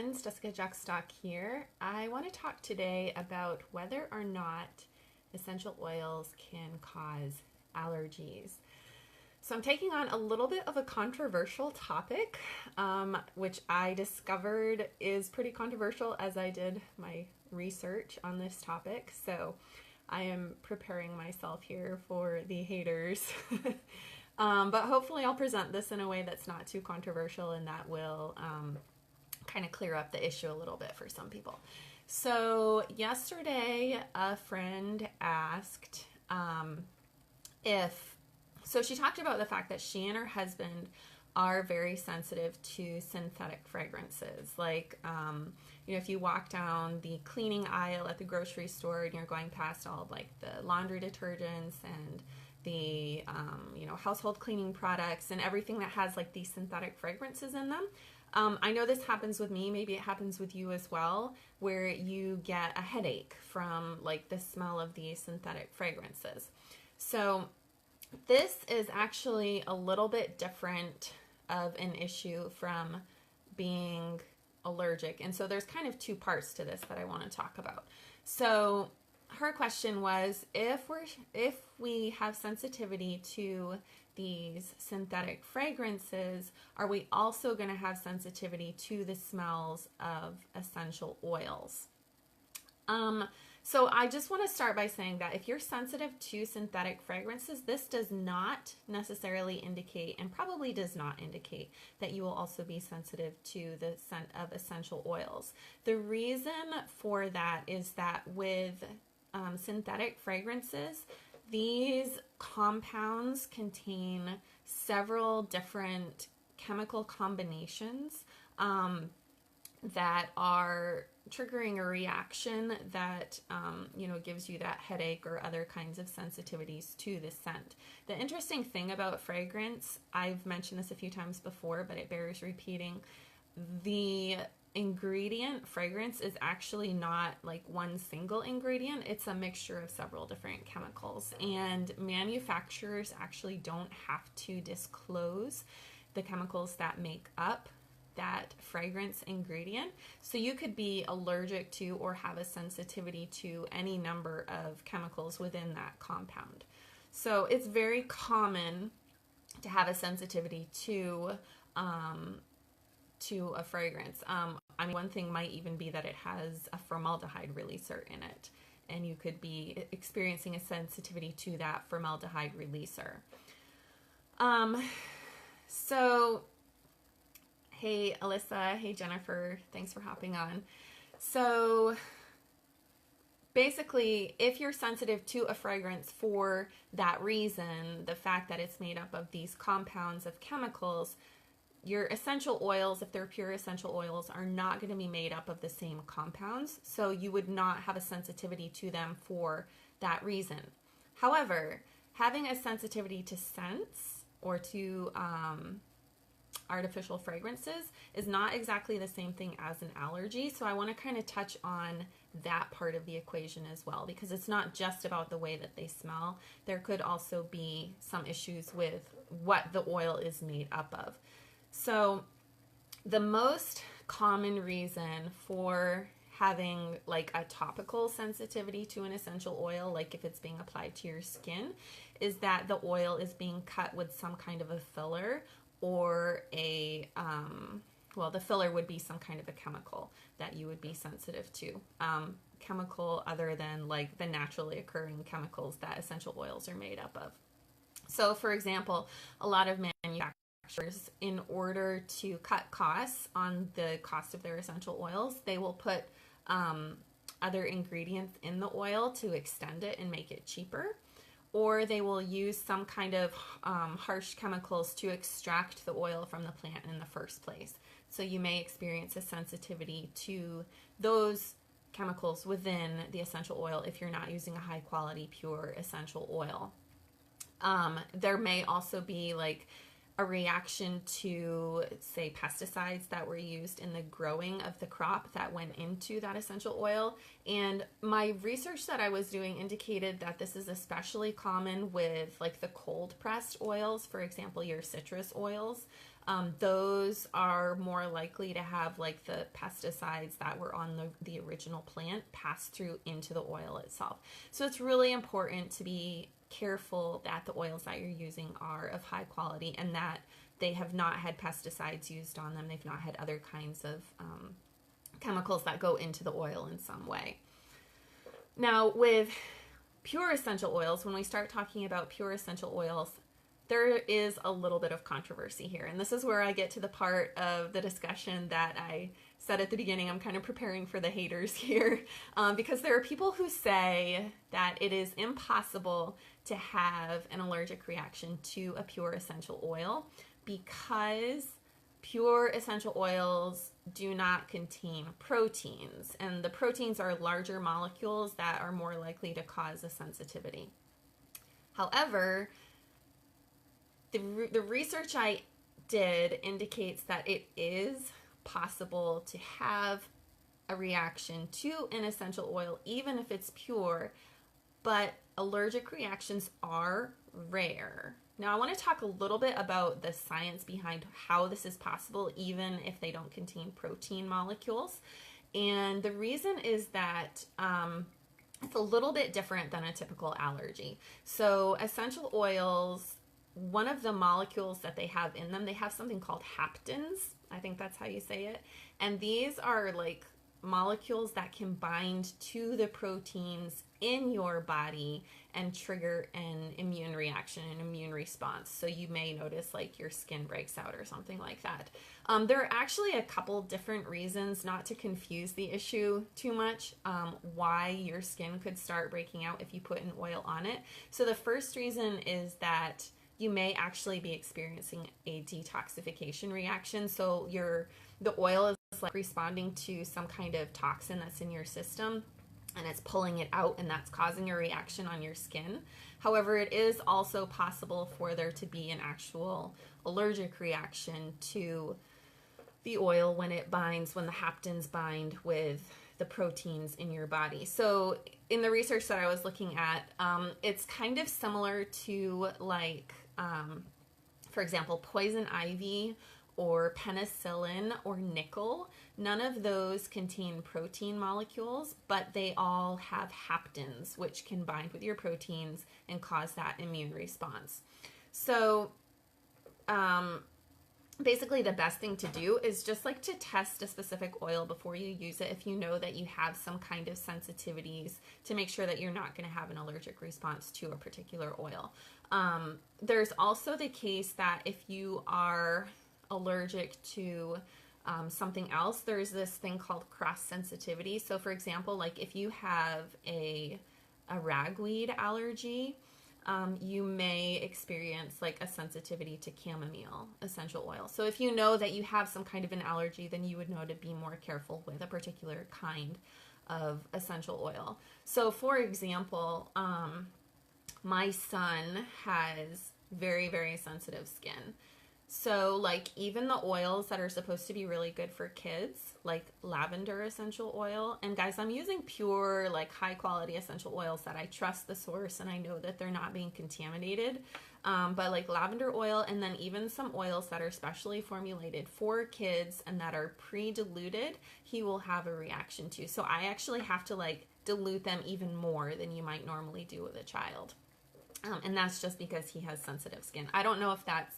friends, Jessica Jackstock here. I want to talk today about whether or not essential oils can cause allergies. So I'm taking on a little bit of a controversial topic, which I discovered is pretty controversial as I did my research on this topic. So I am preparing myself here for the haters. But hopefully I'll present this in a way that's not too controversial and that will kind of clear up the issue a little bit for some people. So yesterday a friend asked so she talked about the fact that she and her husband are very sensitive to synthetic fragrances. Like, if you walk down the cleaning aisle at the grocery store and you're going past all of like the laundry detergents and the household cleaning products and everything that has like these synthetic fragrances in them. I know this happens with me, maybe it happens with you as well, where you get a headache from like the smell of these synthetic fragrances. So this is actually a little bit different of an issue from being allergic. And so there's kind of two parts to this that I want to talk about. So her question was, if we have sensitivity to these synthetic fragrances, are we also going to have sensitivity to the smells of essential oils? So I just want to start by saying that if you're sensitive to synthetic fragrances, this does not necessarily indicate, and probably does not indicate, that you will also be sensitive to the scent of essential oils. The reason for that is that with synthetic fragrances, these compounds contain several different chemical combinations that are triggering a reaction that gives you that headache or other kinds of sensitivities to the scent. The interesting thing about fragrance, I've mentioned this a few times before, but it bears repeating, the ingredient fragrance is actually not like one single ingredient. It's a mixture of several different chemicals, and manufacturers actually don't have to disclose the chemicals that make up that fragrance ingredient. So you could be allergic to or have a sensitivity to any number of chemicals within that compound. So it's very common to have a sensitivity to a fragrance. One thing might even be that it has a formaldehyde releaser in it, and you could be experiencing a sensitivity to that formaldehyde releaser. So hey Alyssa, hey Jennifer, thanks for hopping on. So basically, if you're sensitive to a fragrance for that reason, the fact that it's made up of these compounds of chemicals, your essential oils, if they're pure essential oils, are not going to be made up of the same compounds, so you would not have a sensitivity to them for that reason. However, having a sensitivity to scents or to artificial fragrances is not exactly the same thing as an allergy, so I want to kind of touch on that part of the equation as well, because it's not just about the way that they smell. There could also be some issues with what the oil is made up of. So the most common reason for having like a topical sensitivity to an essential oil, like if it's being applied to your skin, is that the oil is being cut with some kind of a filler or the filler would be some kind of a chemical that you would be sensitive to. Chemical other than like the naturally occurring chemicals that essential oils are made up of. So for example, a lot of manufacturers, in order to cut costs on the cost of their essential oils, they will put other ingredients in the oil to extend it and make it cheaper. Or they will use some kind of harsh chemicals to extract the oil from the plant in the first place. So you may experience a sensitivity to those chemicals within the essential oil if you're not using a high quality pure essential oil. There may also be like a reaction to, say, pesticides that were used in the growing of the crop that went into that essential oil. And my research that I was doing indicated that this is especially common with like the cold pressed oils, for example, your citrus oils. those are more likely to have like the pesticides that were on the original plant pass through into the oil itself. So it's really important to be careful that the oils that you're using are of high quality and that they have not had pesticides used on them. They've not had other kinds of chemicals that go into the oil in some way. Now, with pure essential oils, when we start talking about pure essential oils, there is a little bit of controversy here. And this is where I get to the part of the discussion that I said at the beginning. I'm kind of preparing for the haters here, because there are people who say that it is impossible to have an allergic reaction to a pure essential oil because pure essential oils do not contain proteins, and the proteins are larger molecules that are more likely to cause a sensitivity. However, the research I did indicates that it is possible to have a reaction to an essential oil even if it's pure, but allergic reactions are rare. Now, I want to talk a little bit about the science behind how this is possible even if they don't contain protein molecules. And the reason is that it's a little bit different than a typical allergy. So essential oils, one of the molecules that they have in them, they have something called haptens. I think that's how you say it. And these are like molecules that can bind to the proteins in your body and trigger an immune reaction, an immune response. So you may notice like your skin breaks out or something like that. There are actually a couple different reasons, not to confuse the issue too much, why your skin could start breaking out if you put an oil on it. So the first reason is that you may actually be experiencing a detoxification reaction. So the oil is like responding to some kind of toxin that's in your system and it's pulling it out, and that's causing a reaction on your skin. However, it is also possible for there to be an actual allergic reaction to the oil when it binds, when the haptens bind with the proteins in your body. So in the research that I was looking at, it's kind of similar to like, for example, poison ivy or penicillin or nickel. None of those contain protein molecules, but they all have haptens, which can bind with your proteins and cause that immune response. So basically the best thing to do is just like to test a specific oil before you use it if you know that you have some kind of sensitivities, to make sure that you're not going to have an allergic response to a particular oil. There's also the case that if you are allergic to something else, there's this thing called cross sensitivity. So for example, like if you have a ragweed allergy, you may experience like a sensitivity to chamomile essential oil. So if you know that you have some kind of an allergy, then you would know to be more careful with a particular kind of essential oil. So for example, my son has very, very sensitive skin. So like even the oils that are supposed to be really good for kids, like lavender essential oil, and guys, I'm using pure, like high quality essential oils that I trust the source and I know that they're not being contaminated. But like lavender oil, and then even some oils that are specially formulated for kids and that are pre-diluted, he will have a reaction to. So I actually have to like dilute them even more than you might normally do with a child. And that's just because he has sensitive skin. I don't know if that's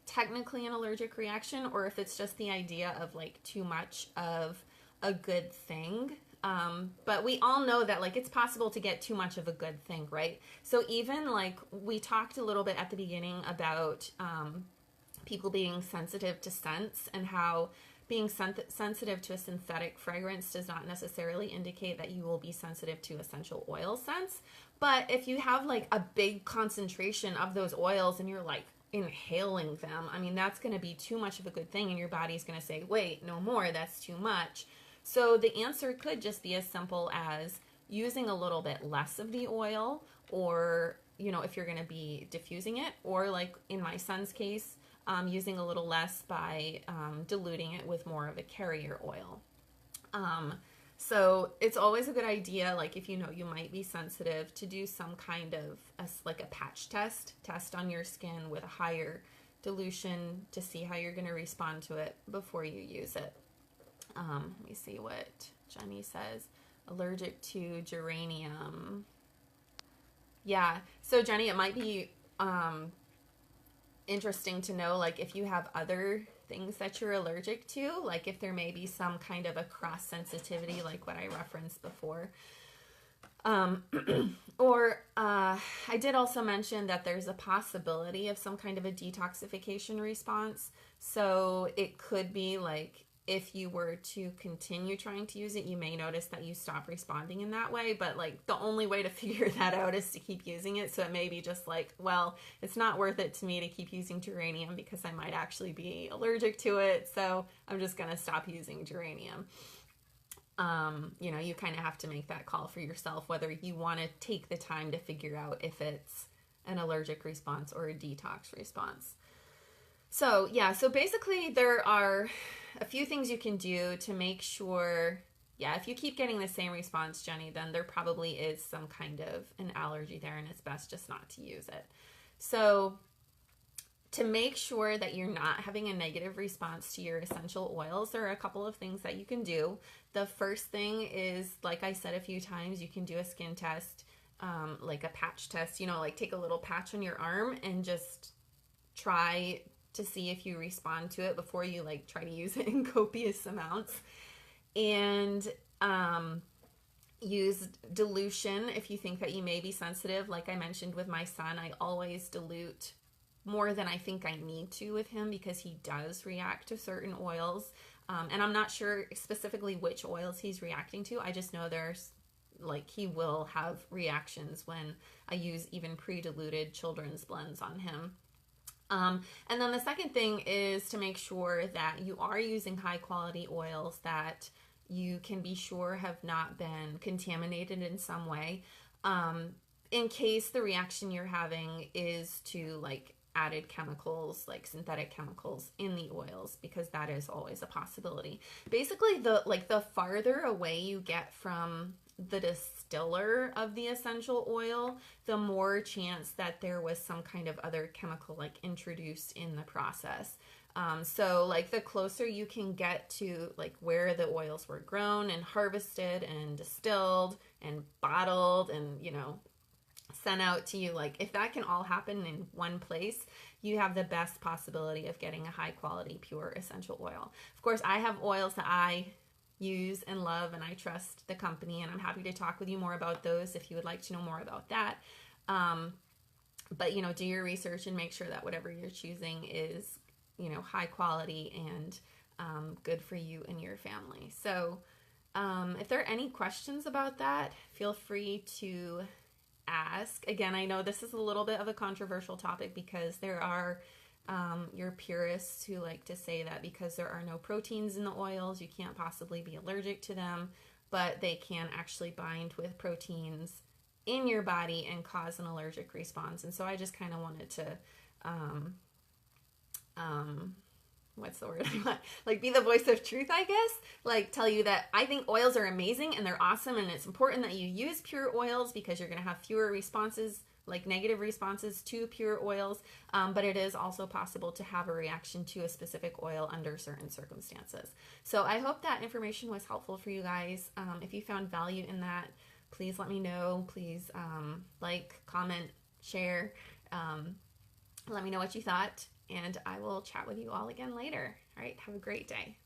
technically an allergic reaction or if it's just the idea of like too much of a good thing. But we all know that like it's possible to get too much of a good thing, right? So even like we talked a little bit at the beginning about people being sensitive to scents, and how being sensitive to a synthetic fragrance does not necessarily indicate that you will be sensitive to essential oil scents. But if you have like a big concentration of those oils and you're like inhaling them, I mean, that's going to be too much of a good thing, and your body's going to say, wait, no more, that's too much. So the answer could just be as simple as using a little bit less of the oil, or, you know, if you're going to be diffusing it, or like in my son's case, using a little less by diluting it with more of a carrier oil. So it's always a good idea, like if you know you might be sensitive, to do some kind of like a patch test on your skin with a higher dilution to see how you're going to respond to it before you use it. Let me see what Jenny says. Allergic to geranium. Yeah. So Jenny, it might be interesting to know, like, if you have other things that you're allergic to, like if there may be some kind of a cross sensitivity, like what I referenced before. Or I did also mention that there's a possibility of some kind of a detoxification response. So it could be like, if you were to continue trying to use it, you may notice that you stop responding in that way. But like the only way to figure that out is to keep using it. So it may be just like, well, it's not worth it to me to keep using geranium because I might actually be allergic to it. So I'm just going to stop using geranium. You know, you kind of have to make that call for yourself, whether you want to take the time to figure out if it's an allergic response or a detox response. So yeah, so basically there are a few things you can do to make sure, yeah, if you keep getting the same response, Jenny, then there probably is some kind of an allergy there and it's best just not to use it. So to make sure that you're not having a negative response to your essential oils, there are a couple of things that you can do. The first thing is, like I said a few times, you can do a skin test, like a patch test, you know, like take a little patch on your arm and just try to see if you respond to it before you like try to use it in copious amounts. And use dilution if you think that you may be sensitive. Like I mentioned with my son, I always dilute more than I think I need to with him because he does react to certain oils. And I'm not sure specifically which oils he's reacting to. I just know there's like he will have reactions when I use even pre-diluted children's blends on him. And then the second thing is to make sure that you are using high quality oils that you can be sure have not been contaminated in some way, in case the reaction you're having is to like added chemicals, like synthetic chemicals in the oils, because that is always a possibility. Basically, the farther away you get from the distiller of the essential oil, the more chance that there was some kind of other chemical like introduced in the process. So like the closer you can get to like where the oils were grown and harvested and distilled and bottled and, you know, sent out to you, like if that can all happen in one place, you have the best possibility of getting a high quality pure essential oil. Of course, I have oils that I use and love, and I trust the company, and I'm happy to talk with you more about those if you would like to know more about that. But you know, do your research and make sure that whatever you're choosing is, you know, high quality and good for you and your family. So if there are any questions about that, feel free to ask. Again, I know this is a little bit of a controversial topic because there are your purists who like to say that because there are no proteins in the oils, you can't possibly be allergic to them, but they can actually bind with proteins in your body and cause an allergic response. And so I just kind of wanted to, what's the word? Like be the voice of truth, I guess. Like tell you that I think oils are amazing and they're awesome, and it's important that you use pure oils because you're going to have fewer responses, like negative responses to pure oils, but it is also possible to have a reaction to a specific oil under certain circumstances. So I hope that information was helpful for you guys. If you found value in that, please let me know. Please like, comment, share. Let me know what you thought, and I will chat with you all again later. All right, have a great day.